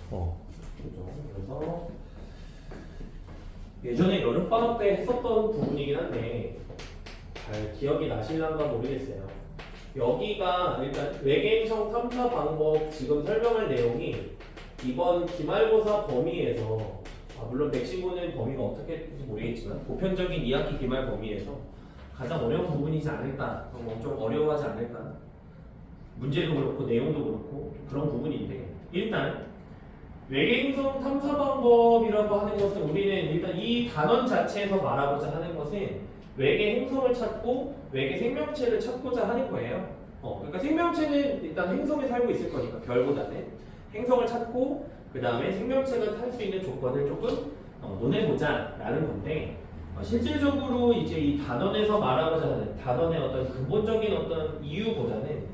그죠? 그래서 예전에 여름방학 때 했었던 부분이긴 한데 잘 기억이 나실란가 모르겠어요. 여기가 일단 외계행성 탐사 방법 지금 설명할 내용이 이번 기말고사 범위에서 물론 백신고는 범위가 어떻게 될지 모르겠지만 보편적인 2학기 기말 범위에서 가장 어려운 부분이지 않을까, 좀 어려워하지 않을까. 문제도 그렇고 내용도 그렇고 그런 부분인데 일단 외계행성 탐사 방법이라고 하는 것은 우리는 일단 이 단원 자체에서 말하고자 하는 것은 외계 행성을 찾고 외계 생명체를 찾고자 하는 거예요. 그러니까 생명체는 일단 행성에 살고 있을 거니까 별보다는 행성을 찾고 그 다음에 생명체가 살 수 있는 조건을 조금 논해보자라는 건데 실질적으로 이제 이 단원에서 말하고자 하는 단원의 어떤 근본적인 어떤 이유보다는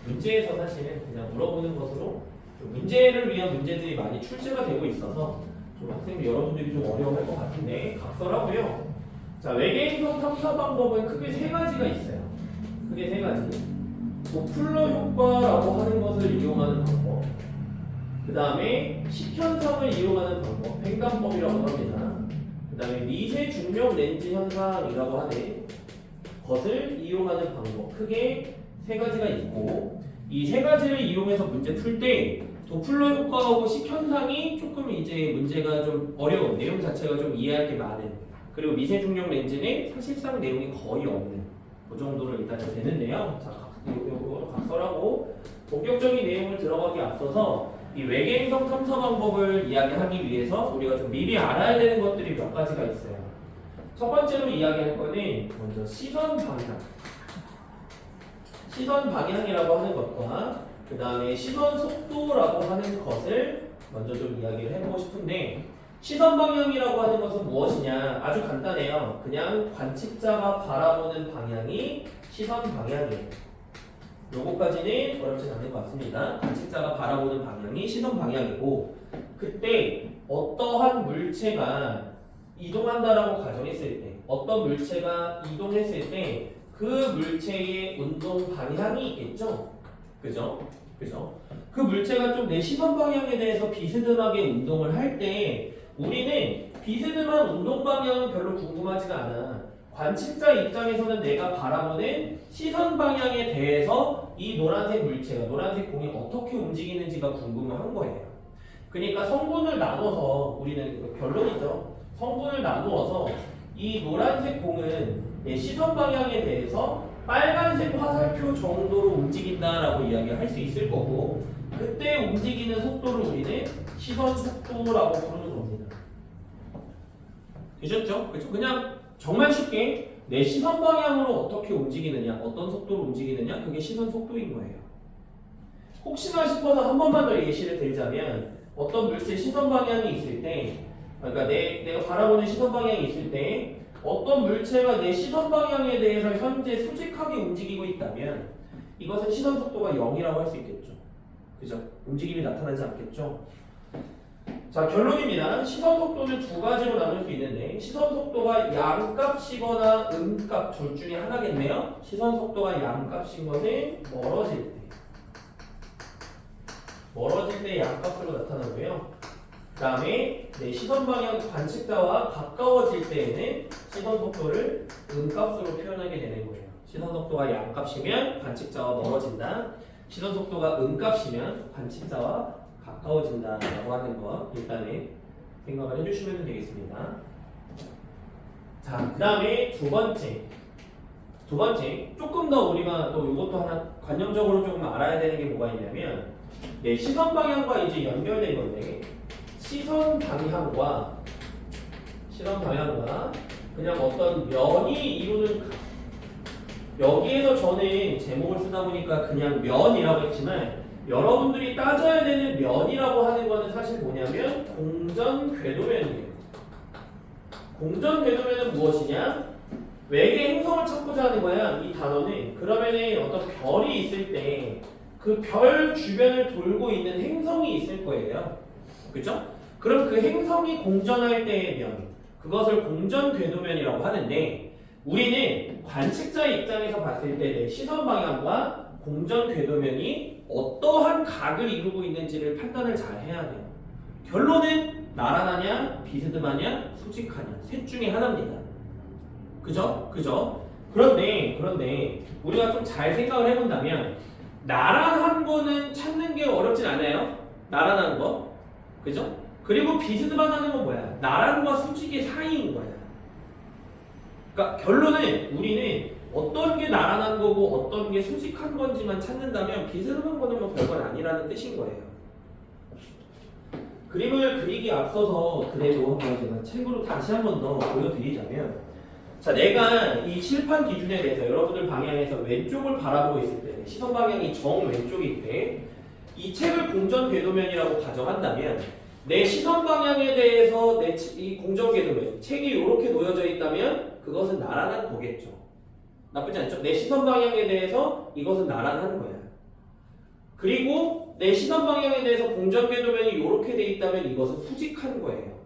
문제에서 사실은 그냥 물어보는 것으로 문제를 위한 문제들이 많이 출제가 되고 있어서 좀 학생들 여러분들이 좀 어려워할 것 같은데 각설하고요. 자, 외계행성 탐사 방법은 크게 세 가지가 있어요. 크게 세 가지. 도플러 효과라고 하는 것을 이용하는 방법. 그 다음에 식현상을 이용하는 방법. 횡단법이라고 합니다. 그 다음에 미세 중력 렌즈 현상이라고 하는 것을 이용하는 방법. 크게 세 가지가 있고 이 세 가지를 이용해서 문제 풀 때 도플러 효과하고 식현상이 조금 이제 문제가 좀 어려운 내용 자체가 좀 이해할 게 많은 그리고 미세 중력 렌즈는 사실상 내용이 거의 없는 그 정도로 일단 되는데요. 자, 이거 각설하고 본격적인 내용을 들어가기 앞서서 이 외계행성 탐사 방법을 이야기하기 위해서 우리가 좀 미리 알아야 되는 것들이 몇 가지가 있어요. 첫 번째로 이야기할 거는 먼저 시선 방향. 시선 방향이라고 하는 것과 그 다음에 시선 속도라고 하는 것을 먼저 좀 이야기를 해보고 싶은데 시선 방향이라고 하는 것은 무엇이냐? 아주 간단해요. 그냥 관측자가 바라보는 방향이 시선 방향이에요. 요거까지는 어렵지 않은 것 같습니다. 관측자가 바라보는 방향이 시선 방향이고 그때 어떠한 물체가 이동한다라고 가정했을 때 어떤 물체가 이동했을 때 그 물체의 운동 방향이 있겠죠? 그죠? 그 물체가 좀 내 시선 방향에 대해서 비스듬하게 운동을 할 때 우리는 비스듬한 운동 방향은 별로 궁금하지가 않아. 관측자 입장에서는 내가 바라보는 시선 방향에 대해서 이 노란색 물체가, 노란색 공이 어떻게 움직이는지가 궁금한 거예요. 그러니까 성분을 나눠서 우리는 결론이죠. 성분을 나누어서 이 노란색 공은 내 시선 방향에 대해서 빨간색 화살표 정도로 움직인다라고 이야기할 수 있을 거고 그때 움직이는 속도를 우리는 시선 속도라고 부르는 겁니다. 되셨죠? 그렇죠? 그냥 정말 쉽게 내 시선 방향으로 어떻게 움직이느냐, 어떤 속도로 움직이느냐 그게 시선 속도인 거예요. 혹시나 싶어서 한 번만 더 예시를 들자면 어떤 물체 시선 방향이 있을 때 그러니까 내가 바라보는 시선 방향이 있을 때 어떤 물체가 내 시선 방향에 대해서 현재 수직하게 움직이고 있다면 이것은 시선 속도가 0이라고 할 수 있겠죠. 그죠? 움직임이 나타나지 않겠죠. 자, 결론입니다. 시선 속도는 두 가지로 나눌 수 있는데 시선 속도가 양값이거나 음값 둘 중에 하나겠네요. 시선 속도가 양값인 것은 멀어질 때 양값으로 나타나고요. 그 다음에 내 시선 방향 관측자와 가까워질 때에는 시선 속도를 음값으로 표현하게 되는 거예요. 시선 속도가 양값이면 관측자와 멀어진다. 시선 속도가 음값이면 관측자와 가까워진다라고 하는 거 일단은 생각을 해주시면 되겠습니다. 자, 그 다음에 두 번째 조금 더 우리가 또 이것도 하나 관념적으로 조금 알아야 되는 게 뭐가 있냐면 내 시선 방향과 이제 연결된 건데 시선 방향과 그냥 어떤 면이 이루는 여기에서 저는 제목을 쓰다 보니까 그냥 면이라고 했지만 여러분들이 따져야 되는 면이라고 하는 거는 사실 뭐냐면 공전궤도면이에요. 공전궤도면은 무엇이냐? 외계 행성을 찾고자 하는 거야. 이 단어는 그러면은 어떤 별이 있을 때 그 별 주변을 돌고 있는 행성이 있을 거예요. 그죠? 그럼 그 행성이 공전할 때의 면, 그것을 공전궤도면이라고 하는데 우리는 관측자 입장에서 봤을 때 내 시선 방향과 공전궤도면이 어떠한 각을 이루고 있는지를 판단을 잘 해야 돼요. 결론은 나란하냐 비스듬하냐 수직하냐 셋 중에 하나입니다. 그죠? 그런데 우리가 좀 잘 생각을 해본다면 나란한 거는 찾는 게 어렵진 않아요. 나란한 거. 그죠? 그리고 비스듬하다는 건 뭐야? 나란과 수직의 사이인 거야. 그러니까 결론은 우리는 어떤 게 나란한 거고 어떤 게 수직한 건지만 찾는다면 비스듬한 거는 뭐 별건 아니라는 뜻인 거예요. 그림을 그리기 앞서서 그래도 한번 제가 책으로 다시 한 번 더 보여드리자면, 자, 내가 이 칠판 기준에 대해서 여러분들 방향에서 왼쪽을 바라보고 있을 때 시선 방향이 정 왼쪽일 때 이 책을 공전 궤도면이라고 가정한다면 내 시선 방향에 대해서 이 공전 궤도면 책이 이렇게 놓여져 있다면 그것은 나란한 거겠죠. 나쁘지 않죠? 내 시선 방향에 대해서 이것은 나란한 거야. 그리고 내 시선 방향에 대해서 공전 궤도면이 이렇게 돼 있다면 이것은 수직한 거예요.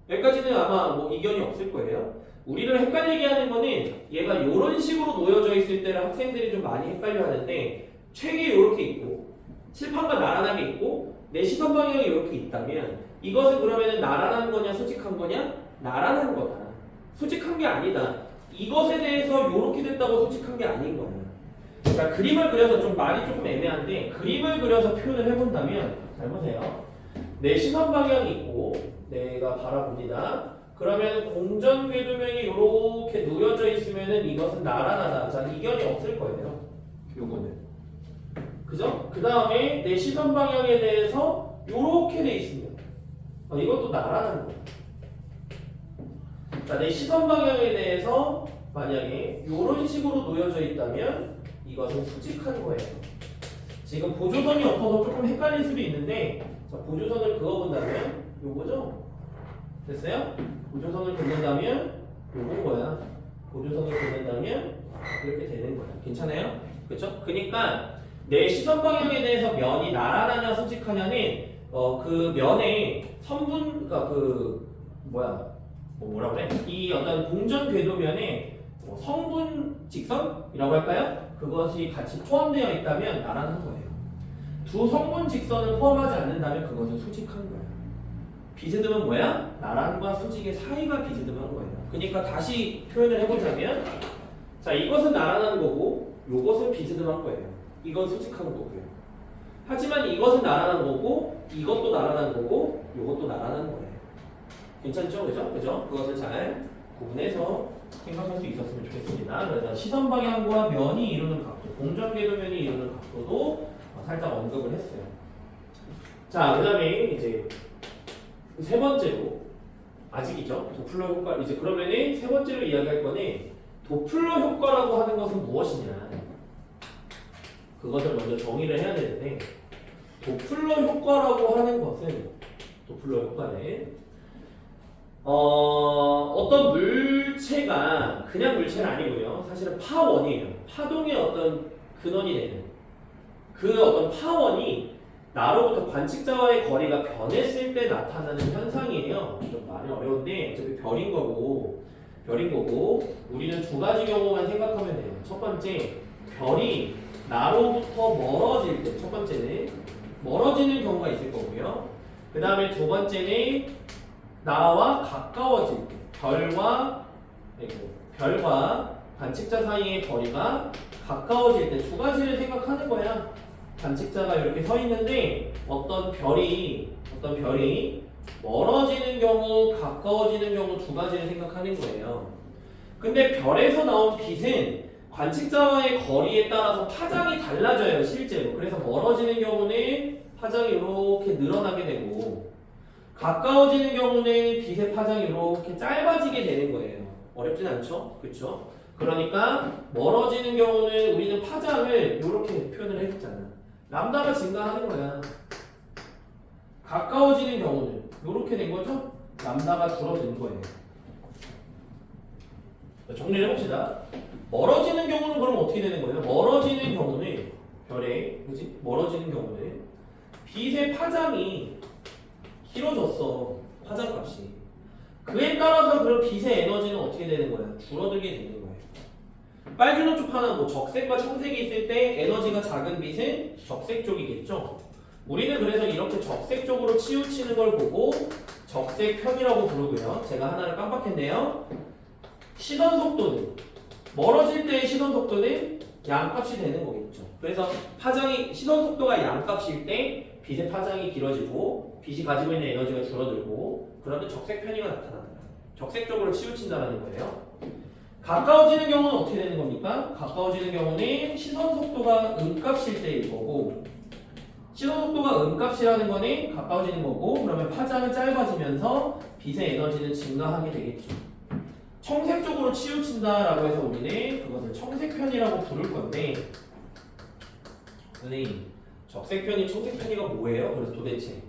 여기까지는 아마 뭐 이견이 없을 거예요. 우리를 헷갈리게 하는 거는 얘가 이런 식으로 놓여져 있을 때를 학생들이 좀 많이 헷갈려 하는데, 책이 이렇게 있고 칠판과 나란하게 있고 내 시선 방향이 이렇게 있다면 이것은 그러면 나란한 거냐 수직한 거냐? 나란한 거다. 수직한 게 아니다. 이것에 대해서 이렇게 됐다고 수직한 게 아닌 거야. 자, 그림을 그려서 좀 말이 조금 애매한데 그림을 그려서 표현을 해본다면, 잘 보세요. 내 시선 방향이 있고 내가 바라봅니다. 그러면 공전 궤도면이 이렇게 놓여져 있으면은 이것은 나란하다. 자, 이견이 없을 거예요. 요거는. 그죠? 그 다음에 내 시선 방향에 대해서 이렇게 돼 있으면 이것도 나란한 거예요. 자, 내 시선 방향에 대해서 만약에 이런 식으로 놓여져 있다면 이것은 수직한 거예요. 지금 보조선이 없어서 조금 헷갈릴 수도 있는데, 자, 보조선을 그어본다면 요거죠? 됐어요? 보조선을 긋는다면 요건 거야. 보조선을 긋는다면 이렇게 되는 거야. 괜찮아요? 그쵸? 그러니까 내 시선 방향에 대해서 면이 나란하냐 수직하냐는 그 면의 선분, 그러니까 뭐라 그래? 이 어떤 공전 궤도면에 성분 직선이라고 할까요? 그것이 같이 포함되어 있다면 나란한 거예요. 두 성분 직선을 포함하지 않는다면 그것은 수직한 거예요. 비스듬은 뭐야? 나란과 수직의 사이가 비스듬한 거예요. 그러니까 다시 표현을 해보자면, 자, 이것은 나란한 거고 이것은 비스듬한 거예요. 이건 수직한 거고요. 하지만 이것은 나란한 거고 이것도 나란한 거고 이것도 나란한 거예요. 괜찮죠? 그죠? 그것을 잘 구분해서 생각할 수 있었으면 좋겠습니다. 그래서 시선 방향과 면이 이루는 각도, 공전 궤도면이 이루는 각도도 살짝 언급을 했어요. 자, 그 다음에 이제 세 번째로, 아직이죠? 도플러 효과. 이제 그러면은 세 번째로 이야기할 거는 도플러 효과라고 하는 것은 무엇이냐. 그것을 먼저 정의를 해야 되는데, 도플러 효과라고 하는 것은, 도플러 효과는 어떤 물체가 그냥 물체는 아니고요. 사실은 파원이에요. 파동의 어떤 근원이 되는 그 어떤 파원이 나로부터 관측자와의 거리가 변했을 때 나타나는 현상이에요. 좀 말이 어려운데 어차피 별인 거고 우리는 두 가지 경우만 생각하면 돼요. 첫 번째, 별이 나로부터 멀어질 때, 첫 번째는 멀어지는 경우가 있을 거고요. 그 다음에 두 번째는 나와 가까워질 때, 별과 관측자 사이의 거리가 가까워질 때 두 가지를 생각하는 거야. 관측자가 이렇게 서 있는데 어떤 별이 멀어지는 경우, 가까워지는 경우 두 가지를 생각하는 거예요. 근데 별에서 나온 빛은 관측자와의 거리에 따라서 파장이 달라져요, 실제로. 그래서 멀어지는 경우는 파장이 이렇게 늘어나게 되고, 가까워지는 경우는 빛의 파장이 이렇게 짧아지게 되는 거예요. 어렵진 않죠? 그렇죠? 그러니까 멀어지는 경우는 우리는 파장을 이렇게 표현을 했잖아. 람다가 증가하는 거야. 가까워지는 경우는 이렇게 된 거죠? 람다가 줄어드는 거예요. 정리를 해봅시다. 멀어지는 경우는 그럼 어떻게 되는 거예요? 멀어지는 경우는 멀어지는 경우는 빛의 파장이 길어졌어. 파장값이. 그에 따라서 그럼 빛의 에너지는 어떻게 되는 거예요? 줄어들게 되는 거예요. 빨주노 쪽 하나 적색과 청색이 있을 때 에너지가 작은 빛은 적색 쪽이겠죠. 우리는 그래서 이렇게 적색 쪽으로 치우치는 걸 보고 적색편이라고 부르고요. 제가 하나를 깜빡했네요. 시선 속도는 멀어질 때의 시선 속도는 양값이 되는 거겠죠. 그래서 파장이 시선 속도가 양값일 때 빛의 파장이 길어지고 빛이 가지고 있는 에너지가 줄어들고 그런데 적색 편의가 나타난다. 적색 쪽으로 치우친다는 거예요. 가까워지는 경우는 어떻게 되는 겁니까? 가까워지는 경우는 시선 속도가 음값일 때일 거고 시선 속도가 음값이라는 거는 가까워지는 거고 그러면 파장은 짧아지면서 빛의 에너지는 증가하게 되겠죠. 청색 쪽으로 치우친다라고 해서 우리는 그것을 청색편이라고 부를 건데 선생님 적색편이 청색편이가 뭐예요? 그래서 도대체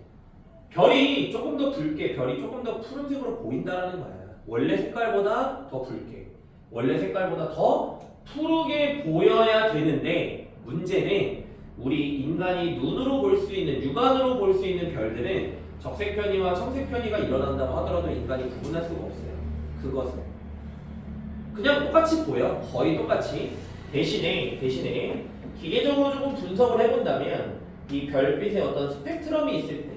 별이 조금 더 붉게 별이 조금 더 푸른색으로 보인다라는 거야. 원래 색깔보다 더 붉게 원래 색깔보다 더 푸르게 보여야 되는데 문제는 우리 인간이 눈으로 볼 수 있는 육안으로 볼 수 있는 별들은 적색편이와 청색편이가 일어난다고 하더라도 인간이 구분할 수가 없어요. 그것을 그냥 똑같이 보여. 거의 똑같이. 대신에 기계적으로 조금 분석을 해본다면 이 별빛의 어떤 스펙트럼이 있을 때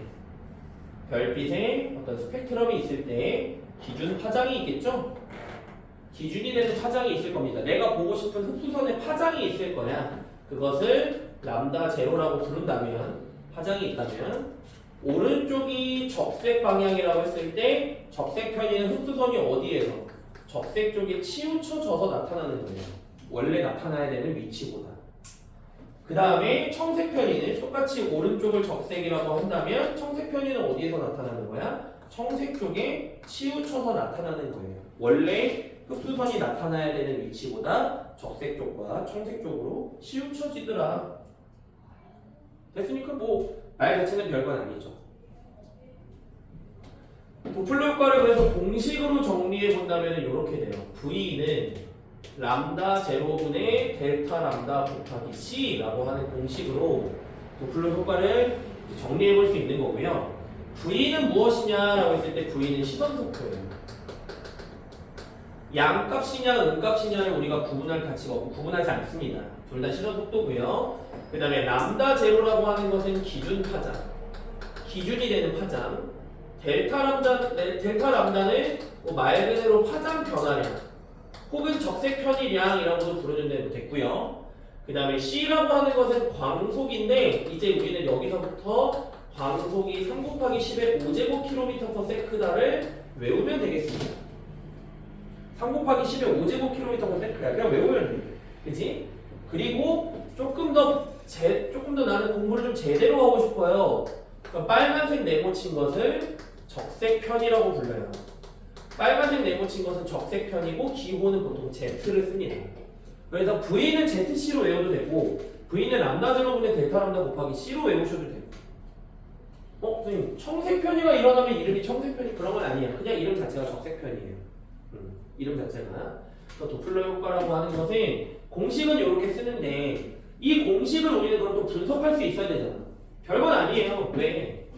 별빛의 어떤 스펙트럼이 있을 때 기준 파장이 있겠죠? 기준이 되는 파장이 있을 겁니다. 내가 보고 싶은 흡수선의 파장이 있을 거야. 그것을 람다 제로라고 부른다면 파장이 있다면 오른쪽이 적색 방향이라고 했을 때 적색 편이는 흡수선이 어디에서? 적색 쪽에 치우쳐져서 나타나는 거예요. 원래 나타나야 되는 위치보다. 그 다음에 청색 편이는 똑같이 오른쪽을 적색이라고 한다면 청색 편이는 어디에서 나타나는 거야? 청색 쪽에 치우쳐서 나타나는 거예요. 원래 흡수선이 나타나야 되는 위치보다 적색 쪽과 청색 쪽으로 치우쳐지더라. 됐으니까 뭐 말 자체는 별건 아니죠. 도플러 효과를 그래서 공식으로 정리해 본다면 이렇게 돼요. V는 람다 제로분의 델타 람다 곱하기 C라고 하는 공식으로 도플러 효과를 정리해 볼 수 있는 거고요. V는 무엇이냐라고 했을 때 V는 시선 속도예요. 양값이냐 음값이냐를 우리가 구분할 가치가 없고 구분하지 않습니다. 둘 다 시선 속도고요. 그 다음에 람다 제로라고 하는 것은 기준 파장, 기준이 되는 파장. 델타 람다는 말 그대로 파장 변화량 혹은 적색 편이량이라고도 부르는데 됐고요. 그 다음에 C라고 하는 것은 광속인데 이제 우리는 여기서부터 광속이 3 곱하기 10의 5제곱km/s를 외우면 되겠습니다. 3 곱하기 10의 5제곱km/s야. 그냥 외우면 돼. 그치? 그리고 조금 더 나는 공부를 좀 제대로 하고 싶어요. 그러니까 빨간색 네모친 것을 적색편이라고 불러요. 빨간색 네모친 것은 적색편이고 기호는 보통 Z를 씁니다. 그래서 V는 ZC로 외워도 되고 V는 람다 제로분의 델타 람다 곱하기 C로 외우셔도 되고 선생님 청색편이가 일어나면 이름이 청색편이 그런 건 아니에요. 그냥 이름 자체가 적색편이에요. 이름 자체가. 그래서 도플러 효과라고 하는 것은 공식은 이렇게 쓰는데 이 공식을 우리는 그럼 또 분석할 수 있어야 되잖아. 별건 아니에요. 왜?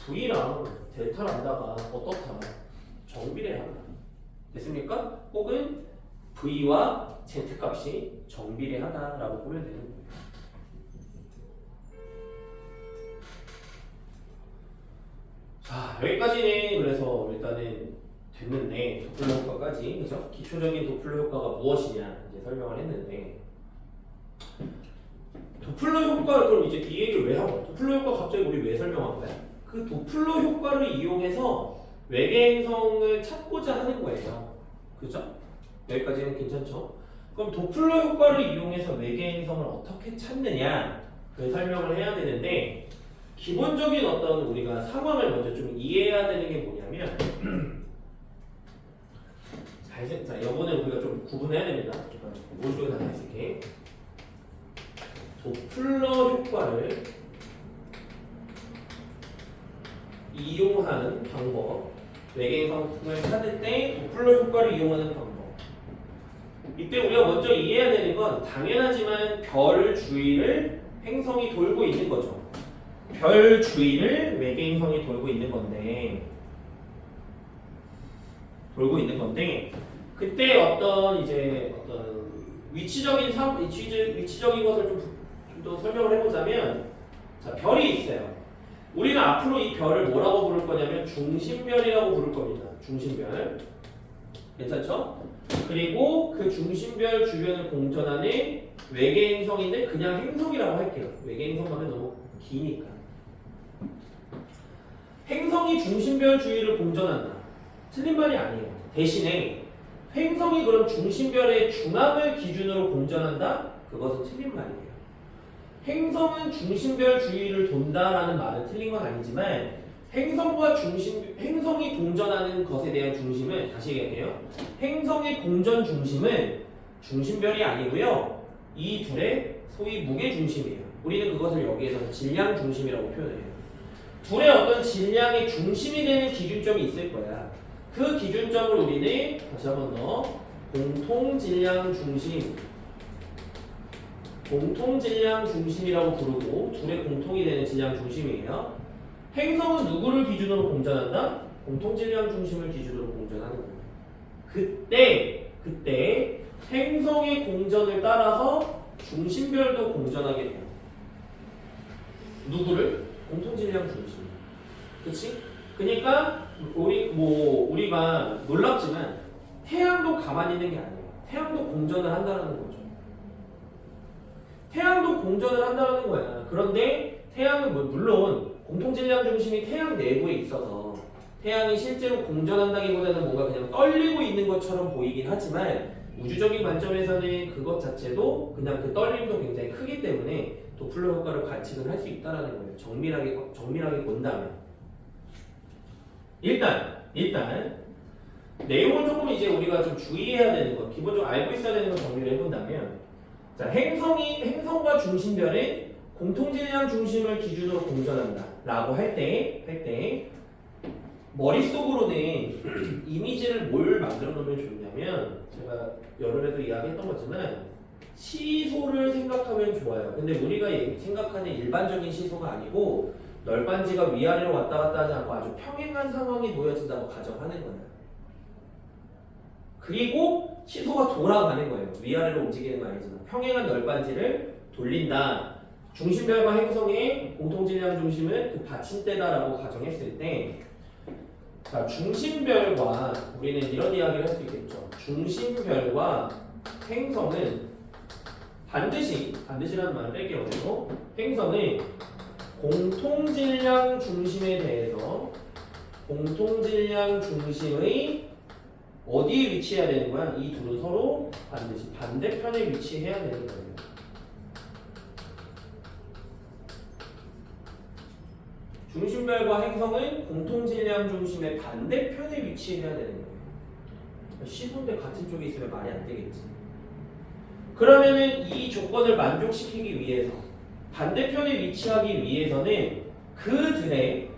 V랑 델타 람다가 어떻다? 정비례한다. 됐습니까? 혹은 V와 Z 값이 정비례하다라고 보면 되는 거예요. 자, 여기까지는 그래서 일단은 됐는데 도플러 효과까지 그죠? 기초적인 도플러 효과가 무엇이냐 이제 설명을 했는데 도플러 효과를 그럼 이제 이 얘기를 왜 하고 도플러 효과 갑자기 우리 왜 설명한 거야? 그 도플러 효과를 이용해서 외계 행성을 찾고자 하는 거예요. 그죠? 여기까지는 괜찮죠? 그럼 도플러 효과를 이용해서 외계 행성을 어떻게 찾느냐 그 설명을 해야 되는데 기본적인 어떤 우리가 상황을 먼저 좀 이해해야 되는 게 뭐냐면 자, 이거는 우리가 좀 구분해야 됩니다. 오른쪽에 하나 있을게. 도플러 효과를 이용하는 방법. 외계행성을 찾을 때 도플러 효과를 이용하는 방법. 이때 우리가 먼저 이해해야 되는 건 당연하지만 별 주위를 행성이 돌고 있는 거죠. 별 주위를 외계행성이 돌고 있는 건데 그때 어떤 위치적인 것을 좀 더 설명을 해보자면 자, 별이 있어요. 우리는 앞으로 이 별을 뭐라고 부를 거냐면 중심별이라고 부를 겁니다. 중심별. 괜찮죠? 그리고 그 중심별 주변을 공전하는 외계 행성인데 그냥 행성이라고 할게요. 외계 행성 하면 너무 기니까. 행성이 중심별 주위를 공전한다. 틀린 말이 아니에요. 대신에 행성이 그럼 중심별의 중앙을 기준으로 공전한다? 그것은 틀린 말이에요. 행성은 중심별 주위를 돈다라는 말은 틀린 건 아니지만 행성이 공전하는 것에 대한 중심은 다시 얘기할게요. 행성의 공전 중심은 중심별이 아니고요. 이 둘의 소위 무게 중심이에요. 우리는 그것을 여기에서 질량 중심이라고 표현해요. 둘의 어떤 질량의 중심이 되는 기준점이 있을 거야. 그 기준점을 우리는 다시 한번 더 공통질량 중심이라고 부르고 둘의 공통이 되는 질량 중심이에요. 행성은 누구를 기준으로 공전한다? 공통질량 중심을 기준으로 공전하는 거예요. 그때 행성의 공전을 따라서 중심별도 공전하게 돼요. 누구를? 공통질량 중심. 그치? 그러니까 우리가 놀랍지만 태양도 가만히 있는 게 아니에요. 태양도 공전을 한다는 거죠. 태양도 공전을 한다는 거야. 그런데 태양은 물론 공통질량 중심이 태양 내부에 있어서 태양이 실제로 공전한다기보다는 뭔가 그냥 떨리고 있는 것처럼 보이긴 하지만 우주적인 관점에서는 그것 자체도 그냥 그 떨림도 굉장히 크기 때문에 도플러 효과를 관측을 할 수 있다는 거예요. 정밀하게 본다면. 일단 내용은 조금 이제 우리가 좀 주의해야 되는 것, 기본적으로 알고 있어야 되는 걸 정리를 해본다면, 자, 행성과 중심별은 공통질량 중심을 기준으로 공전한다라고 할 때 머릿속으로는 이미지를 뭘 만들어 놓으면 좋냐면, 제가 여러 회도 이야기했던 거지만 시소를 생각하면 좋아요. 근데 우리가 생각하는 일반적인 시소가 아니고 널빤지가 위아래로 왔다 갔다 하지 않고 아주 평행한 상황이 놓여진다고 가정하는 거예요. 그리고 시소가 돌아가는 거예요. 위아래로 움직이는 거 아니지만 평행한 널빤지를 돌린다. 중심별과 행성의 공통질량 중심은 그 받침대다라고 가정했을 때, 자, 중심별과 우리는 이런 이야기를 할 수 있겠죠. 중심별과 행성은 반드시라는 말을 뺄게요. 그리고 행성은 공통질량 중심에 대해서 공통질량 중심의 어디에 위치해야 되는 거야? 이 둘은 서로 반드시 반대편에 위치해야 되는 거예요. 중심별과 행성은 공통질량 중심의 반대편에 위치해야 되는 거예요. 시소인데 같은 쪽에 있으면 말이 안 되겠지. 그러면은 이 조건을 만족시키기 위해서 반대편에 위치하기 위해서는 그들의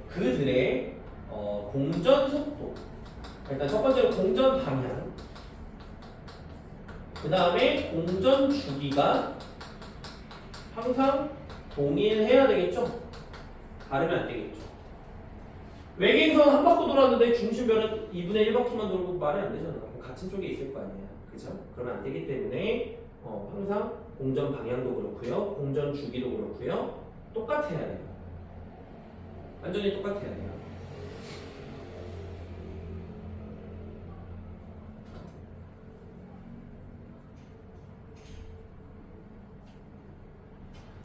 공전 속도, 일단 첫 번째로 공전 방향, 그 다음에 공전 주기가 항상 동일해야 되겠죠? 다르면 안 되겠죠. 외계행성 한 바퀴 돌았는데 중심별은 2분의 1바퀴만 돌고 말이 안 되잖아. 같은 쪽에 있을 거 아니야. 그죠? 그러면 안 되기 때문에 항상 공전 방향도 그렇고요. 공전 주기도 그렇고요. 똑같아야 돼요. 완전히 똑같아야 돼요.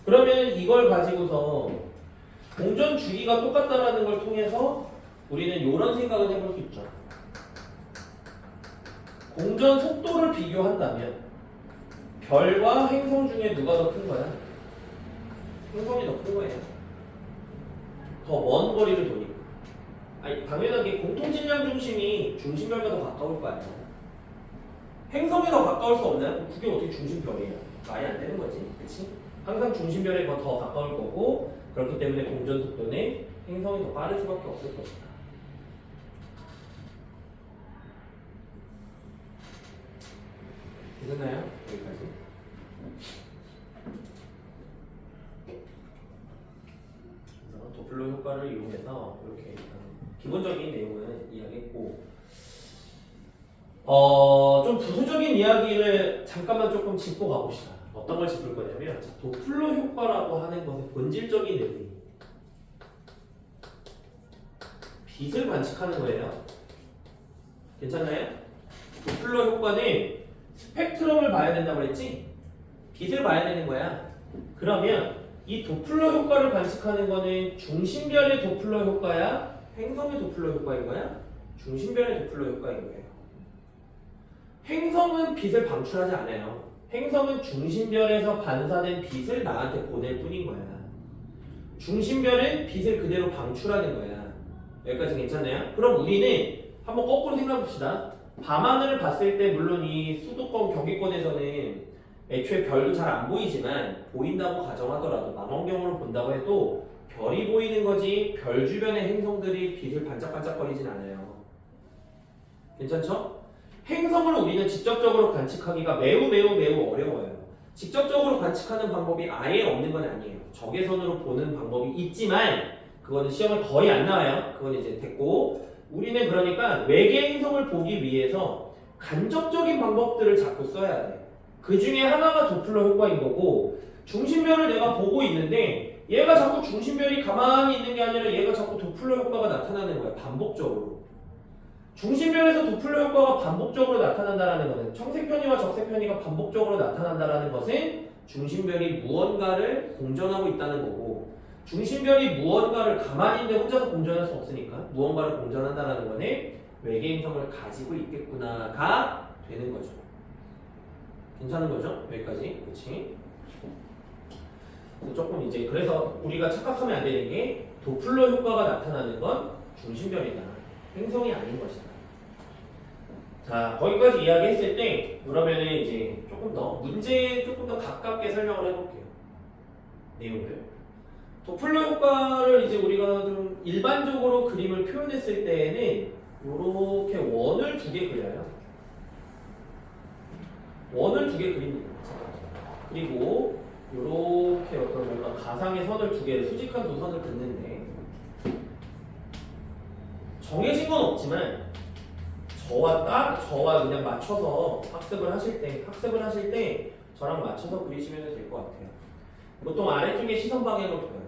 그러면 이걸 가지고서 공전 주기가 똑같다라는 걸 통해서 우리는 이런 생각을 해볼 수 있죠. 공전 속도를 비교한다면 별과 행성 중에 누가 더 큰 거야? 행성이 더 큰 거예요. 더 먼 거리를 도니까. 아니, 당연하게 공통질량 중심이 중심별과 더 가까울 거 아니야. 행성이 더 가까울 수 없나요? 그게 어떻게 중심별이에요? 말이 안 되는 거지, 그렇지? 항상 중심별에 더 가까울 거고, 그렇기 때문에 공전 속도는 행성이 더 빠를 수밖에 없을 것이다. 됐나요? 여기까지. 그래서 도플러 효과를 이용해서 이렇게 기본적인 내용은 이야기했고, 좀 부수적인 이야기를 잠깐만 조금 짚고 가봅시다. 어떤 걸 짚을 거냐면, 도플러 효과라고 하는 것의 본질적인 의미, 빛을 관측하는 거예요. 괜찮나요? 도플러 효과는 스펙트럼을 봐야 된다고 그랬지? 빛을 봐야 되는 거야. 그러면 이 도플러 효과를 관측하는 거는 중심별의 도플러 효과야? 행성의 도플러 효과인 거야? 중심별의 도플러 효과인 거예요. 행성은 빛을 방출하지 않아요. 행성은 중심별에서 반사된 빛을 나한테 보낼 뿐인 거야. 중심별은 빛을 그대로 방출하는 거야. 여기까지 괜찮나요? 그럼 우리는 한번 거꾸로 생각해 봅시다. 밤하늘을 봤을 때 물론 이 수도권 경기권에서는 애초에 별도 잘 안 보이지만 보인다고 가정하더라도 망원경으로 본다고 해도 별이 보이는 거지 별 주변의 행성들이 빛을 반짝반짝거리진 않아요. 괜찮죠? 행성을 우리는 직접적으로 관측하기가 매우 어려워요. 직접적으로 관측하는 방법이 아예 없는 건 아니에요. 적외선으로 보는 방법이 있지만 그거는 시험에 거의 안 나와요. 그건 이제 됐고 우리는 그러니까 외계 행성을 보기 위해서 간접적인 방법들을 자꾸 써야 돼. 그 중에 하나가 도플러 효과인 거고 중심별을 내가 보고 있는데 얘가 자꾸 중심별이 가만히 있는 게 아니라 얘가 자꾸 도플러 효과가 나타나는 거야. 반복적으로. 중심별에서 도플러 효과가 반복적으로 나타난다는 것은 청색편이와 적색편이가 반복적으로 나타난다는 것은 중심별이 무언가를 공전하고 있다는 거고 중심별이 무언가를 가만히 있는데 혼자서 공전할 수 없으니까 무언가를 공전한다는 거는 외계 행성을 가지고 있겠구나가 되는 거죠. 괜찮은 거죠? 여기까지. 그치? 조금 이제 그래서 우리가 착각하면 안 되는 게 도플러 효과가 나타나는 건 중심별이다. 행성이 아닌 것이다. 자, 거기까지 이야기했을 때 그러면은 이제 조금 더 문제에 조금 더 가깝게 설명을 해볼게요. 내용을. 도플러 효과를 이제 우리가 좀 일반적으로 그림을 표현했을 때에는 이렇게 원을 두 개 그려요. 원을 두 개 그립니다. 그리고 이렇게 어떤 뭔가 가상의 선을 두 개를 수직한 두 선을 긋는데 정해진 건 없지만 저와 그냥 맞춰서 학습을 하실 때 저랑 맞춰서 그리시면 될 것 같아요. 보통 아래쪽에 시선 방향을 둬요.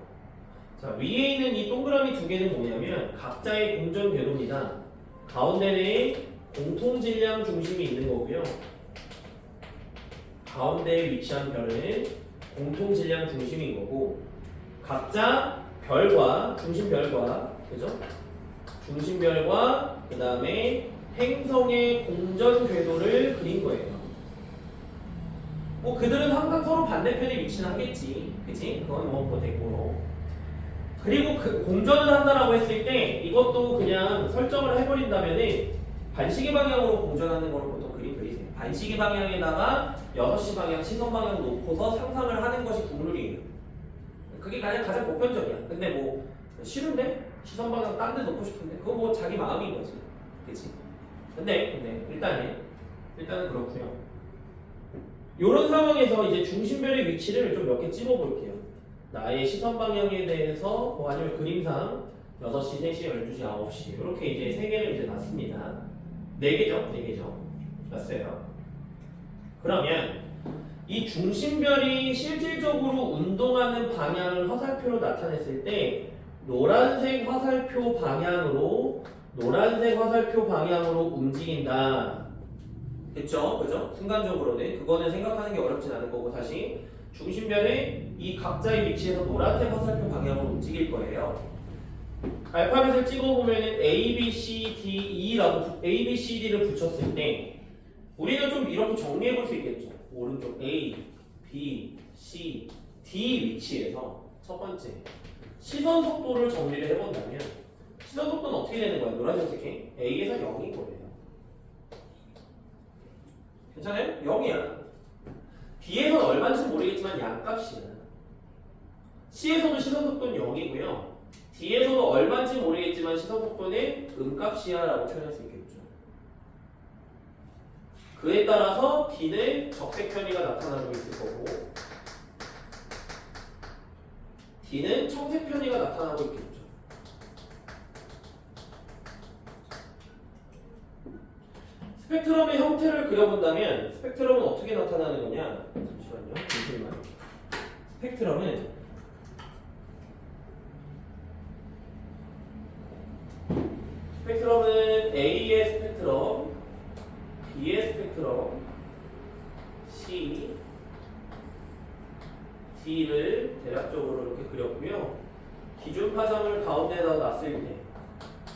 자, 위에 있는 이 동그라미 두 개는 뭐냐면 각자의 공전 궤도입니다. 가운데는 공통 질량 중심이 있는 거고요. 가운데에 위치한 별은 공통 질량 중심인 거고 각자 별과 중심별과 그죠? 중심별과 그 다음에 행성의 공전 궤도를 그린 거예요. 뭐 그들은 항상 서로 반대편에 위치는 하겠지, 그치? 그건 뭐 됐고. 그리고 그 공전을 한다라고 했을 때 이것도 그냥 설정을 해버린다면은 반시계 방향으로 공전하는 걸 보통 그리세요. 반시계 방향에다가 6시 방향, 시선 방향 놓고서 상상을 하는 것이 국룰이에요. 그게 가장 보편적이야. 근데 뭐 싫은데? 시선 방향 딴 데 놓고 싶은데? 그거 뭐 자기 마음인 거지. 그치? 근데 일단은 그렇고요. 이런 상황에서 이제 중심별의 위치를 좀 몇 개 찝어볼게요. 나의 시선 방향에 대해서 뭐 아니면 그림상 6시, 3시, 12시, 9시 이렇게 이제 3개를 이제 놨습니다. 4개죠. 놨어요. 그러면 이 중심별이 실질적으로 운동하는 방향을 화살표로 나타냈을 때 노란색 화살표 방향으로 움직인다. 그죠? 순간적으로는 그거는 생각하는 게 어렵진 않을 거고 다시 중심별의 이 각자의 위치에서 노란색 화살표 방향으로 움직일 거예요. 알파벳을 찍어보면은 A, B, C, D, E라고 A, B, C, D를 붙였을 때 우리는 좀 이렇게 정리해 볼 수 있겠죠. 오른쪽 A, B, C, D 위치에서 첫 번째 시선 속도를 정리를 해본다면 시선 속도는 어떻게 되는 거예요? 노란색 색깔 A에서 0인 거예요. 괜찮아요? 0이야. B에서는 얼마인지 모르겠지만 양값이야. C에서도 시선 속도는 0이고요. D에서도 얼마인지 모르겠지만 시선 속도는 음값이야 라고 표현할 수 있겠죠. 그에 따라서 D는 적색 편의가 나타나고 있을 거고 D는 청색 편의가 나타나고 있겠죠. 스펙트럼의 형태를 그려본다면 스펙트럼은 어떻게 나타나는 거냐? 잠시만요. 잠시만. 스펙트럼은 스펙트럼은 A의 스펙트럼, B의 스펙트럼, C, D를 대략적으로 이렇게 그렸고요. 기준 파장을 가운데다 놨을 때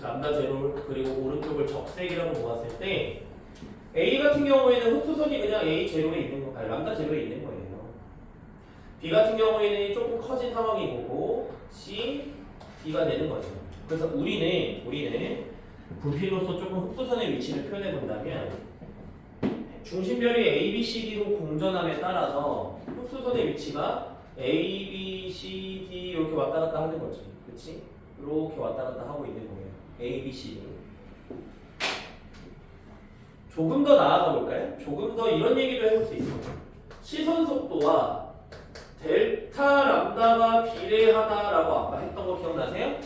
람다 제로를 그리고 오른쪽을 적색이라고 모았을 때 A 같은 경우에는 흡수선이 그냥 A 제로에 있는 거, 아니 람다 제로에 있는 거예요. B 같은 경우에는 조금 커진 상황이고 C, D가 되는 거죠. 그래서 우리는 분필로서 조금 흡수선의 위치를 표현해 본다면 중심별이 A, B, C, D로 공전함에 따라서 흡수선의 위치가 A, B, C, D 이렇게 왔다 갔다 하는 거지. 그치? 이렇게 왔다 갔다 하고 있는 거예요. A, B, C, D. 조금 더 나아가 볼까요? 조금 더 이런 얘기도 해볼 수 있습니다. 시선 속도와 델타 람다가 비례하다라고 아까 했던 거 기억나세요?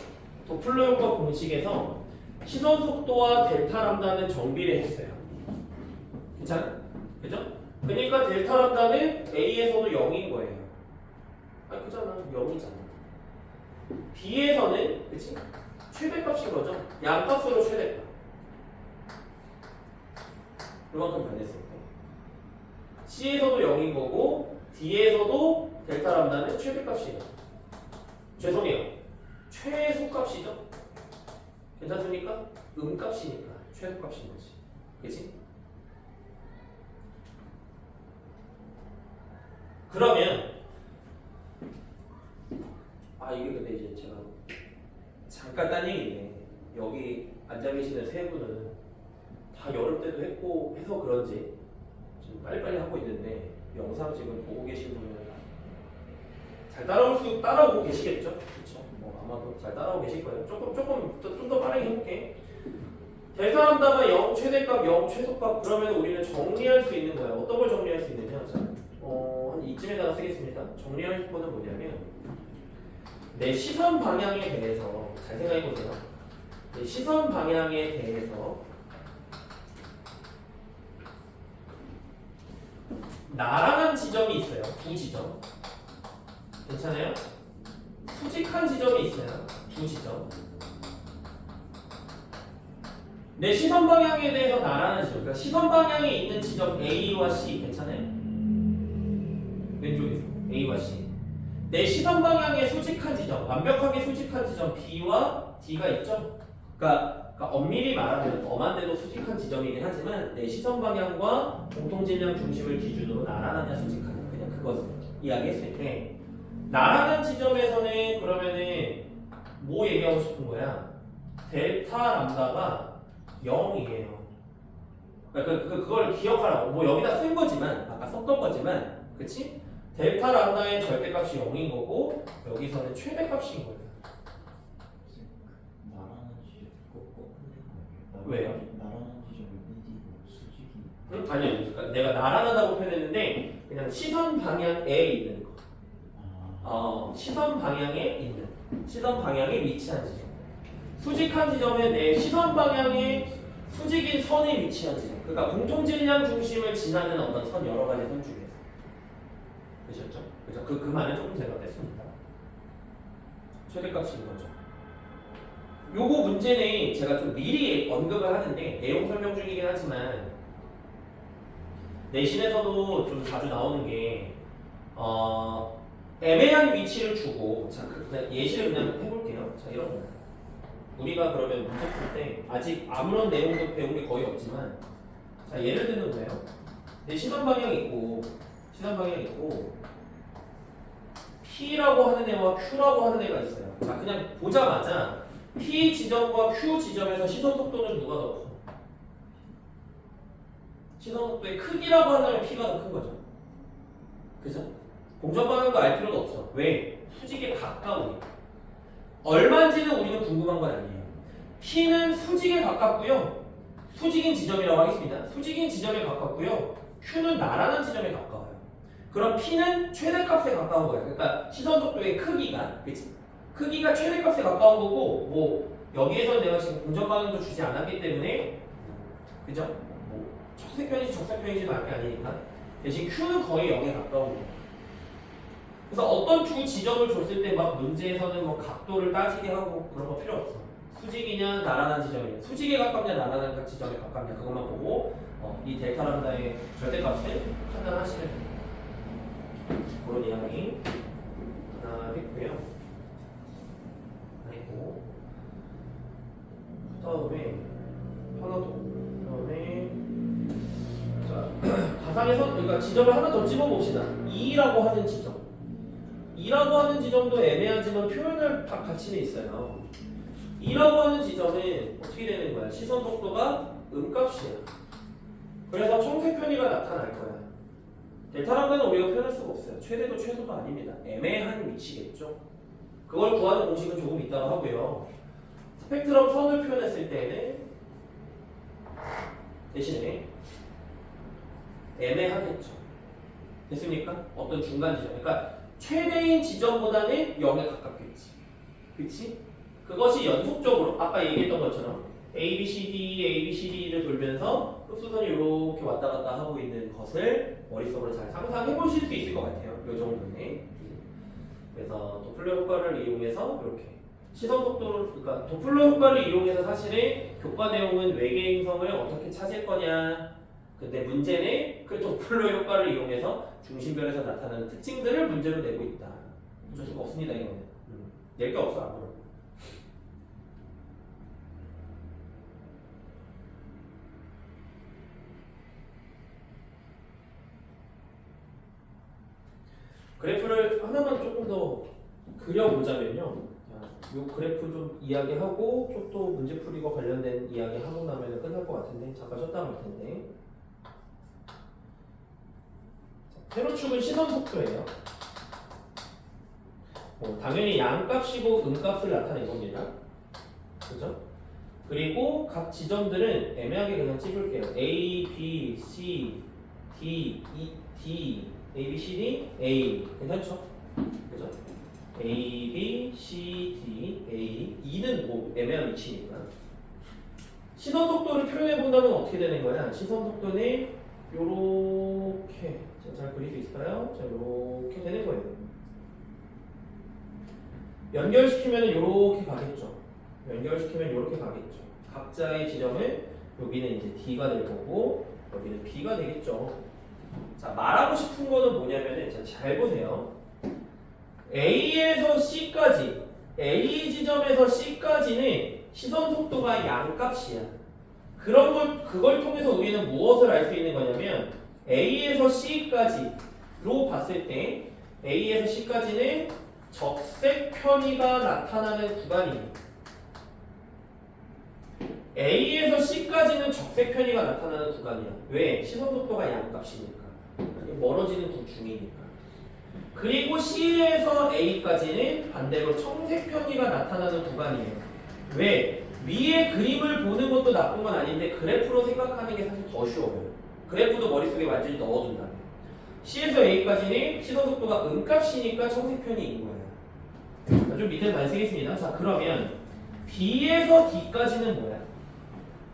도플러 효과 공식에서 시선 속도와 델타 람다는 정비례했어요. 괜찮아? 그죠? 그러니까 델타 람다는 A에서도 0인 거예요. 아, 그잖아. 0이잖아. B에서는, 그치? 최대값인 거죠. 양값으로 최대값. 이만큼 변했을 때. C에서도 0인 거고, D에서도 델타 람다는 최대값이에요. 죄송해요. 최소값이죠. 괜찮습니까? 음값이니까 최소값인 거지. 그치? 그러면 이게 근데 이제 제가 잠깐 딴 얘기인데 여기 앉아 계시는 세 분은 다 여름 때도 했고 해서 그런지 좀 빨리빨리 하고 있는데 영상 지금 보고 계신 분은 잘 따라오고 계시겠죠? 그렇죠? 뭐 아마도 잘 따라오고 계실 거예요. 조금 좀 더 빠르게 해볼게. 델타 람다가 0 최대값, 0 최소값 그러면 우리는 정리할 수 있는 거예요. 어떤 걸 정리할 수 있느냐? 한 이쯤에다가 쓰겠습니다. 정리할 거는 뭐냐면 내 시선 방향에 대해서 잘 생각해 보세요. 내 시선 방향에 대해서 나란한 지점이 있어요. 두 지점. 괜찮아요? 수직한 지점이 있어요. 두 지점. 내 시선 방향에 대해서 나란한 지점. 그러니까 시선 방향에 있는 지점 A와 C 괜찮아요? 왼쪽에서 A와 C. 내 시선 방향의 수직한 지점, 완벽하게 수직한 지점 B와 D가 있죠? 그러니까 엄밀히 말하면 엄한데도 수직한 지점이긴 하지만 내 시선 방향과 공통질량 중심을 기준으로 나란하냐 수직하냐 그냥 그것을 이야기했을 때 나란한 지점에서는 그러면은 뭐 얘기하고 싶은 거야? 델타 람다가 0이에요. 그러니까 그걸 기억하라고. 뭐 여기다 쓴 거지만 아까 썼던 거지만, 그치? 델타 람다의 절대값이 0인 거고 여기서는 최대값인 거예요. 나라는 지점 꼭 왜요? 나라는 지점이 어디고 수직이 아니요. 그러니까 내가 나란하다고 표현했는데 그냥 시선 방향에 있는 거. 시선 방향에 위치한 지점. 수직한 지점은 내 시선 방향에 수직인 선에 위치한 지점. 그러니까 공통질량 중심을 지나는 어떤 선 여러 가지 선 중에서. 되셨죠? 그죠? 그 말은 조금 제가 뺐습니다. 최대값인 거죠. 요거 문제는 제가 좀 미리 언급을 하는데 내용 설명 중이긴 하지만 내신에서도 좀 자주 나오는 게 애매한 위치를 주고 자 그냥 예시를 그냥 해볼게요. 자 이런 거 우리가 그러면 문제 풀 때 아직 아무런 내용도 배운 게 거의 없지만 자 예를 드는 거예요. 내 시선 방향이 있고 P라고 하는 애와 Q라고 하는 애가 있어요. 자 그냥 보자마자 P 지점과 Q 지점에서 시선 속도는 누가 더 커? 시선 속도의 크기라고 한다면 P가 더 큰 거죠. 그죠? 공전 방향도 알 필요도 없어. 왜? 수직에 가까우니까. 얼마인지는 우리는 궁금한 건 아니에요. P는 수직에 가깝고요. 수직인 지점이라고 하겠습니다. 수직인 지점에 가깝고요. Q는 나란한 지점에 가까워요. 그럼 P는 최대값에 가까운 거예요. 그러니까 시선 속도의 크기가, 그치? 크기가 최대값에 가까운 거고, 뭐 여기에서 내가 지금 공전 방향도 주지 않았기 때문에, 그죠? 뭐 척색편인지 적색편인지는 알 게 아니니까 대신 Q는 거의 0에 가까운 거예요. 그래서 어떤 두 지점을 줬을 때 막 문제에서는 뭐 각도를 따지게 하고 그런 거 필요 없어. 수직이냐 나란한 지점이냐, 수직에 가깝냐 나란한 지점에 가깝냐 그것만 보고 이 델타 람다의 절대값을 판단하시면 됩니다. 그런 이야기 하나 했고요. 아니고 그다음에 하나 더. 그다음에 자 가상에서 그러니까 지점을 하나 더 집어봅시다. 2라고 하는 지점. 2라고 하는 지점도 애매하지만 표현할 가치는 있어요. 2라고 하는 지점은 어떻게 되는 거야? 시선 속도가 음값이야. 그래서 청색 편의가 나타날 거야. 델타 람다는 우리가 표현할 수가 없어요. 최대도 최소도 아닙니다. 애매한 위치겠죠. 그걸 구하는 공식은 조금 이따가 하고요. 스펙트럼 선을 표현했을 때는 대신에 애매하겠죠. 됐습니까? 어떤 중간 지점. 그러니까 최대인 지점보다는 0에 가깝겠지. 그치? 그것이 연속적으로 아까 얘기했던 것처럼 A, B, C, D, A, B, C, D를 돌면서 흡수선이 이렇게 왔다 갔다 하고 있는 것을 머릿속으로 잘 상상해 보실 수 있을 것 같아요. 이 정도는. 그래서 도플러 효과를 이용해서 이렇게 시선 속도를, 그러니까 도플러 효과를 이용해서 사실은 교과 내용은 외계 행성을 어떻게 찾을 거냐. 근데 문제는 그 도플러 효과를 이용해서 중심별에서 나타나는 특징들을 문제로 내고 있다. 어쩔 수가 없습니다, 이거는. 낼 게 없어, 아무런. 그래프를 하나만 조금 더 그려보자면요. 이 그래프 좀 이야기하고 좀 또 문제풀이와 관련된 이야기 하고 나면 끝날 것 같은데 잠깐 쉬었다 갈 텐데. 세로축은 시선 속도예요. 당연히 양값이고 음값을 나타낸 겁니다. 그죠? 그리고 각 지점들은 애매하게 그냥 찍을게요. A, B, C, D, E, D, A, B, C, D, A. 괜찮죠? 그죠? A, B, C, D, A. 2는 뭐 애매한 위치니까. 시선 속도를 표현해 본다면 어떻게 되는 거야? 시선 속도는 요렇게. 잘 그릴 수 있을까요? 자, 요렇게 되는 거예요. 연결시키면 요렇게 가겠죠. 연결시키면 요렇게 가겠죠. 각자의 지점은 여기는 이제 D가 될 거고 여기는 B가 되겠죠. 자, 말하고 싶은 거는 뭐냐면은 잘 보세요. A에서 C까지, A 지점에서 C까지는 시선 속도가 양값이야. 그걸 통해서 우리는 무엇을 알 수 있는 거냐면 A에서 C까지로 봤을 때 A에서 C까지는 적색 편의가 나타나는 구간이에요. A에서 C까지는 적색 편의가 나타나는 구간이야. 왜? 시선 속도가 양값이니까. 멀어지는 두 중이니까. 그리고 C에서 A까지는 반대로 청색 편의가 나타나는 구간이에요. 왜? 위에 그림을 보는 것도 나쁜 건 아닌데 그래프로 생각하는 게 사실 더 쉬워요. 그래프도 머릿속에 완전히 넣어둔다면 C에서 A까지는 시선 속도가 음값이니까 청색 편의인 거예요. 좀 밑에 많이 쓰겠습니다. 자, 그러면 B에서 D까지는 뭐야?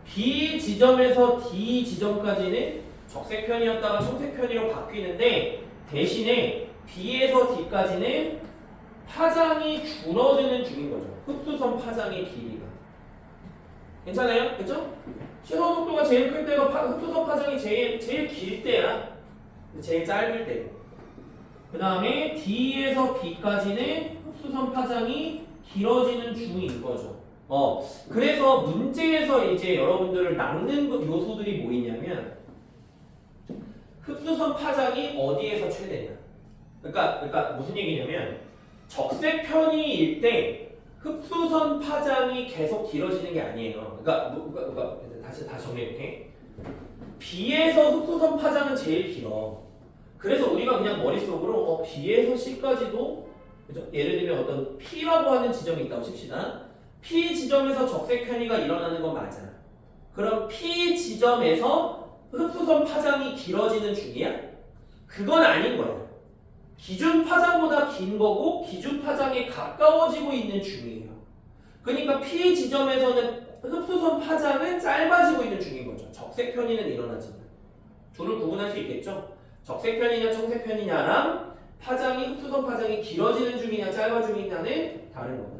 B 지점에서 D 지점까지는 적색 편이었다가 청색 편이로 바뀌는데 대신에 B에서 D까지는 파장이 줄어드는 중인 거죠. 흡수선 파장의 길이가. 괜찮아요? 그쵸? 시선 속도가 제일 클 때가 흡수선 파장이 제일 길 때야. 제일 짧을 때. 그 다음에 D에서 B까지는 흡수선 파장이 길어지는 중인 거죠. 그래서 문제에서 이제 여러분들을 낚는 요소들이 뭐 있냐면 흡수선 파장이 어디에서 최대냐. 그러니까 무슨 얘기냐면 적색 편의일 때 흡수선 파장이 계속 길어지는 게 아니에요. 그러니까 다시 정리해볼게. B에서 흡수선 파장은 제일 길어. 그래서 우리가 그냥 머릿속으로 B에서 C까지도 그죠? 예를 들면 어떤 P라고 하는 지점이 있다고 칩시다. P 지점에서 적색 편의가 일어나는 건 맞아. 그럼 P 지점에서 흡수선 파장이 길어지는 중이야? 그건 아닌 거야. 기준 파장보다 긴 거고 기준 파장에 가까워지고 있는 중이에요. 그러니까 P 지점에서는 흡수선 파장은 짧아지고 있는 중인 거죠. 적색 편의는 일어나지만. 둘을 구분할 수 있겠죠? 적색 편이냐 청색 편이냐랑 흡수선 파장이 길어지는 중이냐 짧아지느냐는 다른 거다.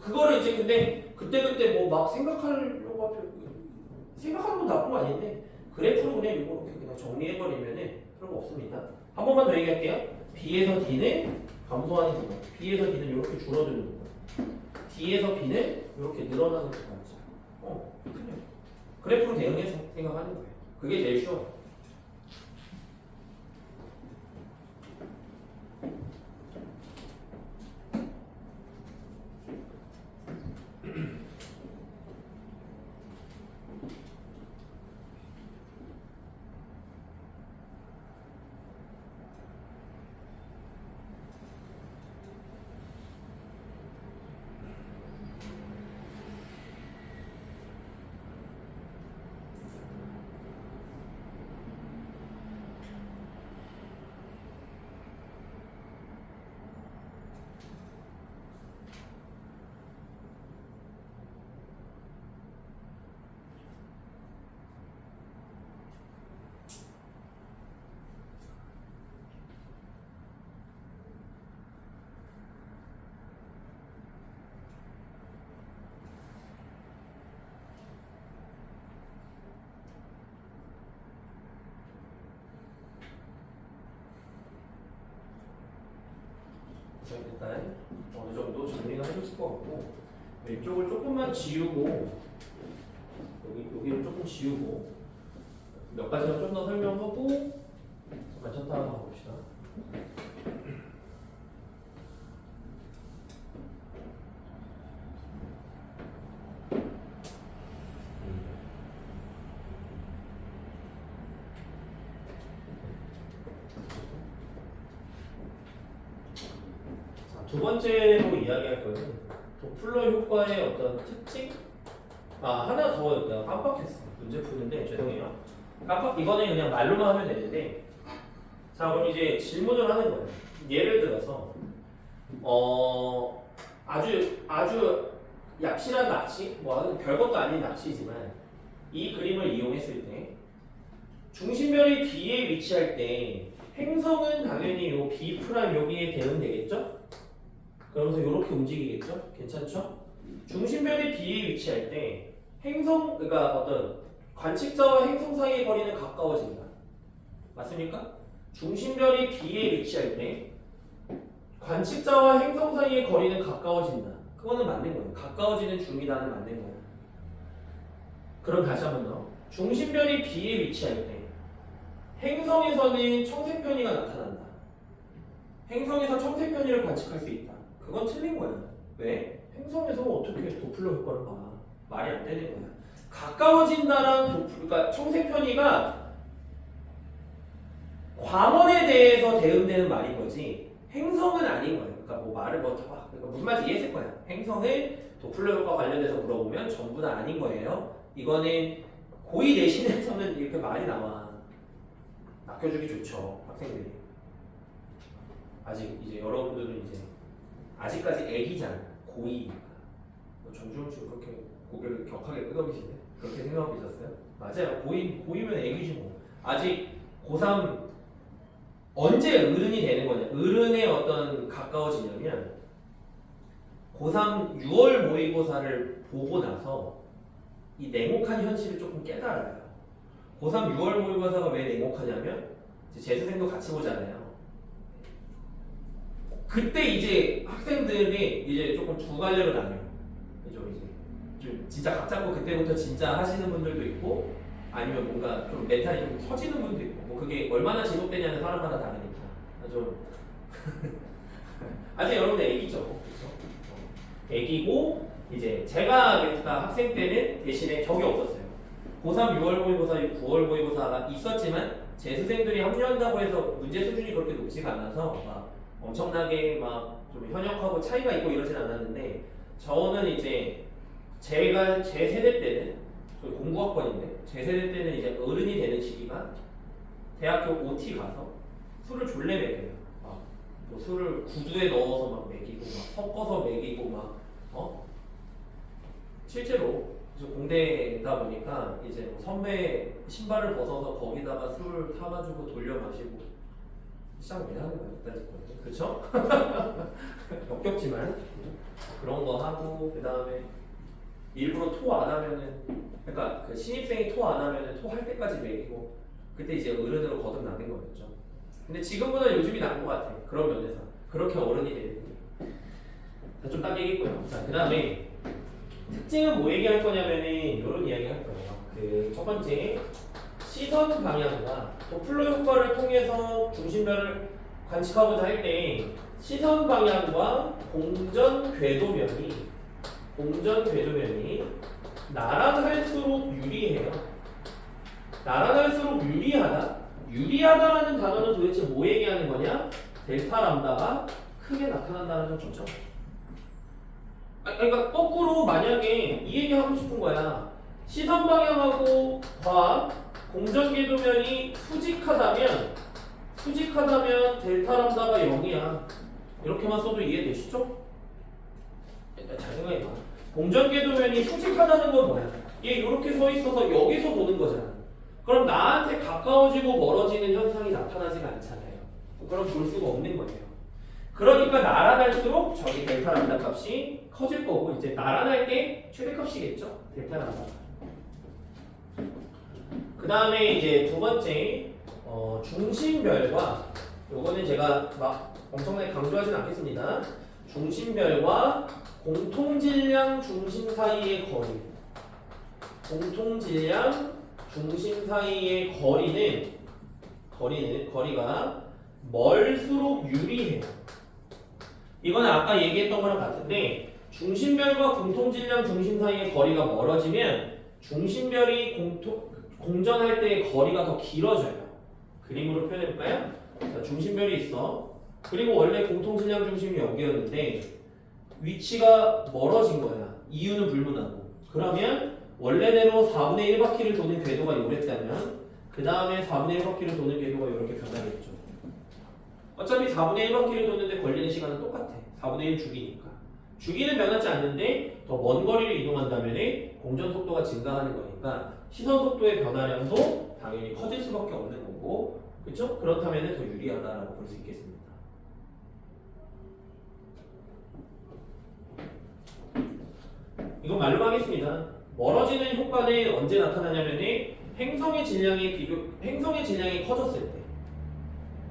그거를 이제 근데 그때그때 뭐 막 생각하는 건 나쁜 거 아닌데 그래프로 그냥 이렇게 그냥 정리해버리면은 그런 거 없습니다. 한 번만 더 얘기할게요. B에서 D는 감소하는 구간, B에서 D는 이렇게 줄어드는 구간, D에서 B는 이렇게 늘어나는 구간이죠. 그냥 그래프로 대응해서 생각하는 거예요. 그게 제일 쉬워요. 일단 어느 정도 정리가 해줬을 것 같고 왼쪽을 조금만 지우고 여기를 조금 지우고 몇 가지만 좀 더 설명하고 괜찮다 한번 가봅시다. 두 번째로 이야기할 거는 도플러 효과의 어떤 특징? 하나 더 내가 깜빡했어. 문제 푸는데 죄송해요. 이거는 그냥 말로만 하면 되는데 자 그럼 이제 질문을 하는 거예요. 예를 들어서 아주 얍실한 낚시, 뭐 별것도 아닌 낚시지만 이 그림을 이용했을 때 중심별이 B에 위치할 때 행성은 당연히 요 B 프라임 여기에 대응되겠죠? 그러면서 이렇게 움직이겠죠? 괜찮죠? 중심별이 B에 위치할 때 그러니까 어떤 관측자와 행성 사이의 거리는 가까워진다. 맞습니까? 중심별이 B에 위치할 때 관측자와 행성 사이의 거리는 가까워진다. 그거는 맞는 거예요. 가까워지는 중이다는 맞는 거예요. 그럼 다시 한번 더. 중심별이 B에 위치할 때 행성에서는 청색편이가 나타난다. 행성에서 청색편이를 관측할 수 있다. 그건 틀린 거야. 왜? 행성에서 어떻게 도플러 효과를 봐? 말이 안 되는 거야. 가까워진다랑 그러니까 청색편이가 광원에 대해서 대응되는 말인 거지 행성은 아닌 거예요. 그러니까 뭐 말을 그러니까 무슨 말인지 이해했을 거야. 행성은 도플러 효과 관련돼서 물어보면 전부 다 아닌 거예요. 이거는 고2 내신에서는 이렇게 말이 나와. 아껴주기 좋죠, 학생들이. 아직 이제 여러분들은 이제 아직까지 애기잖아, 고2니까. 정주영 씨가 그렇게 고개를 격하게 끄덕이시네. 그렇게 생각하고 있었어요? 맞아요. 고2면 애기지 뭐. 아직 고3 언제 어른이 되는 거냐? 어른의 어떤 가까워지냐면 고3 6월 모의고사를 보고 나서 이 냉혹한 현실을 조금 깨달아요. 고3 6월 모의고사가 왜 냉혹하냐면 이제 재수생도 같이 보잖아요. 그때 이제 학생들이 이제 조금 두 갈래로 나뉘어요. 좀 진짜 각 잡고 그때부터 진짜 하시는 분들도 있고 아니면 뭔가 좀 멘탈이 좀 터지는 분도 있고 뭐 그게 얼마나 지속되냐는 사람마다 다르니까 좀 아직 여러분들 애기죠, 그렇죠? 애기고 이제 제가 그러니까 학생 때는 대신에 적이 없었어요. 고3 6월 모의고사, 9월 모의고사가 있었지만 재수생들이 합류한다고 해서 문제 수준이 그렇게 높지가 않아서 막 엄청나게 막 좀 현역하고 차이가 있고 이러진 않았는데 저는 이제 제 세대 때는 저 공부학번인데 제 세대 때는 이제 어른이 되는 시기가 대학교 OT 가서 술을 졸래 먹여요. 뭐 술을 구두에 넣어서 막 먹이고 막 섞어서 먹이고 막 실제로 공대다 보니까 이제 뭐 선배 신발을 벗어서 거기다가 술을 타가지고 돌려 마시고 시작 왜 하는 거야 그때까지. 그쵸? 역겹지만 그런 거 하고 그 다음에 일부러 토 안 하면은 그러니까 그 신입생이 토 안 하면은 토 할 때까지 매기고 그때 이제 어른으로 거듭나는 거였죠. 근데 지금보다 요즘이 나은 것 같아. 그런 면에서 그렇게 어른이 되는 게. 좀 딱 얘기했고요. 자, 그다음에 특징은 뭐 얘기할 거냐면은 이런 이야기 할 거예요. 그 첫 번째 시선 방향과 도플러 효과를 통해서 중심별을 관측하고자 할 때 시선 방향과 공전 궤도면이 나란할수록 유리해요. 나란할수록 유리하다? 유리하다라는 단어는 도대체 뭐 얘기하는 거냐? 델타 람다가 크게 나타난다는 거죠. 그러니까 거꾸로 만약에 이 얘기 하고 싶은 거야. 시선 방향하고 과학 공전 궤도면이 수직하다면 델타 람다가 0이야. 이렇게만 써도 이해되시죠? 일단 잘 생각해봐. 공전 궤도면이 수직하다는 건 뭐야? 얘 이렇게 서 있어서 여기서 보는 거잖아. 그럼 나한테 가까워지고 멀어지는 현상이 나타나지가 않잖아요. 그럼 볼 수가 없는 거예요. 그러니까 나란할수록 저기 델타 람다 값이 커질 거고 이제 나란할 때 최대값이겠죠. 델타 람다. 그 다음에 이제 두 번째 중심별과 요거는 제가 막 엄청나게 강조하진 않겠습니다. 중심별과 공통질량 중심 사이의 거리가 멀수록 유리해요. 이거는 아까 얘기했던 거랑 같은데 중심별과 공통질량 중심 사이의 거리가 멀어지면 중심별이 공전할 때의 거리가 더 길어져요. 그림으로 표현해볼까요? 자, 중심별이 있어. 그리고 원래 공통질량 중심이 여기였는데 위치가 멀어진 거야. 이유는 불문하고. 그러면 원래대로 4분의 1바퀴를 도는 궤도가 요랬다면 그 다음에 4분의 1바퀴를 도는 궤도가 이렇게 변하겠죠. 어차피 4분의 1바퀴를 도는데 걸리는 시간은 똑같아. 4분의 1 주기니까. 주기는 변하지 않는데 더 먼 거리를 이동한다면 공전 속도가 증가하는 거니까 시선 속도의 변화량도 당연히 커질 수밖에 없는 거고, 그렇죠? 그렇다면 더 유리하다라고 볼 수 있겠습니다. 이건 말로 하겠습니다. 멀어지는 효과는 언제 나타나냐면 행성의 질량이 커졌을 때,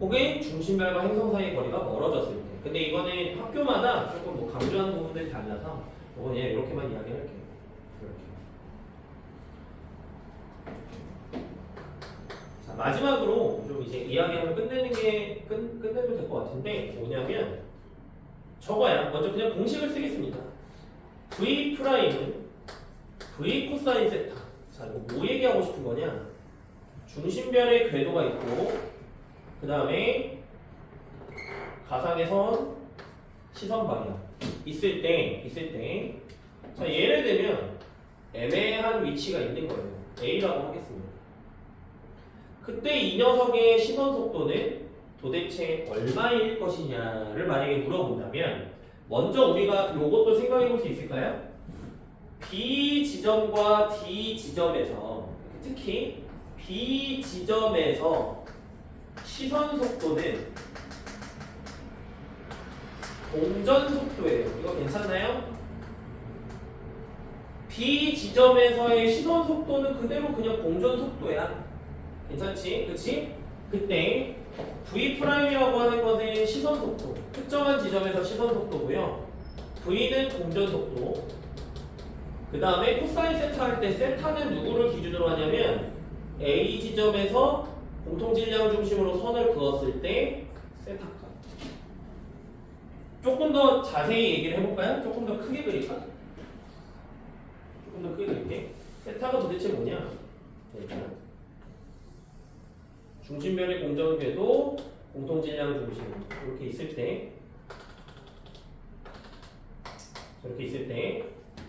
혹은 중심별과 행성 사이의 거리가 멀어졌을 때. 근데 이거는 학교마다 조금 뭐 강조하는 부분들이 달라서 이건 그냥 이렇게만 이야기할게요. 자, 마지막으로 좀 이제 이야기하면 끝내면 될 것 같은데 뭐냐면 저거야. 먼저 그냥 공식을 쓰겠습니다. V 프라임은 V 코사인 세타. 자, 이거 뭐 얘기하고 싶은 거냐? 중심별의 궤도가 있고, 그 다음에 가상의 선, 시선 방향 있을 때, 자, 예를 들면 애매한 위치가 있는 거예요. A라고 하겠습니다. 그때 이 녀석의 시선 속도는 도대체 얼마일 것이냐를 만약에 물어본다면, 먼저 우리가 요것도 생각해 볼 수 있을까요? B 지점과 D 지점에서, 특히 B 지점에서 시선 속도는 공전 속도예요. 이거 괜찮나요? B 지점에서의 시선 속도는 그대로 그냥 공전 속도야. 괜찮지? 그치? 그때 V'이라고 하는 것은 시선 속도, 특정한 지점에서 시선 속도고요. V는 공전 속도. 그 다음에 코사인 세타 할 때 세타는 누구를 기준으로 하냐면 A 지점에서 공통질량 중심으로 선을 그었을 때 세타 값. 조금 더 자세히 얘기를 해볼까요? 조금 더 크게 그릴까? 조금 더 크게 그릴게. 세타가 도대체 뭐냐? 일단 중심별의 공전 궤도, 공통질량 중심 이렇게 있을 때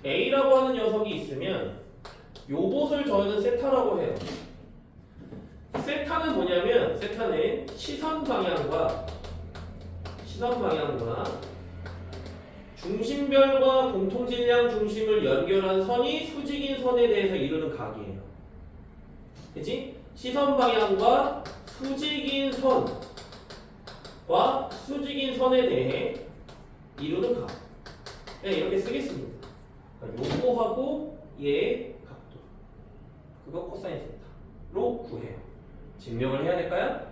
A라고 하는 녀석이 있으면 요것을 저는 세타라고 해요. 세타는 뭐냐면 세타는 시선 방향과 중심별과 공통질량 중심을 연결한 선이 수직인 선에 대해서 이루는 각이에요. 그치? 시선 방향과 수직인 선에 대해 이루는 각. 그냥 이렇게 쓰겠습니다. 그러니까 요거하고 얘의 각도 그거 코사인 세타로 구해요. 증명을 해야 될까요?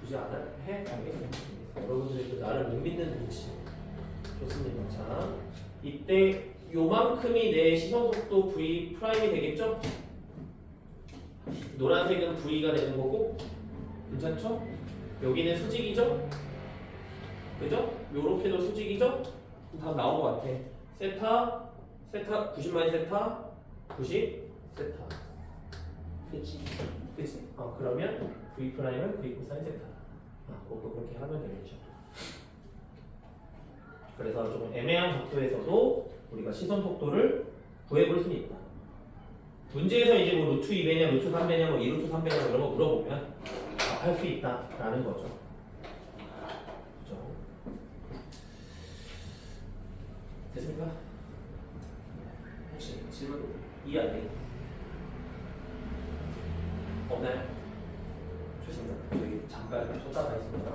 굳이 안 해? 알겠습니다. 여러분들이 또 나를 못 믿는 눈치. 좋습니다. 자, 이때 요만큼이 내 시선 속도 v 프라임이 되겠죠? 노란색은 v가 되는 거고, 괜찮죠? 여기는 수직이죠? 그죠? 요렇게도 수직이죠? 다 나온 것 같아. 세타 90 세타 90 세타. 그치? 그치? 그러면 v 프라임은 v 코사인 세타. 그렇게 하면 되겠죠. 그래서 조금 애매한 각도에서도 우리가 시선 속도를 구해볼 수는 있다. 문제에서 이제 뭐 루트 2배냐, 루트 3배냐, 뭐 2루트 3배냐 이런 거 물어보면 할 수 있다라는 거죠. 그죠? 됐습니까? 혹시 질문 이해 안 돼? 없나요? 좋습니다. 저희 잠깐 쉬었다 가겠습니다.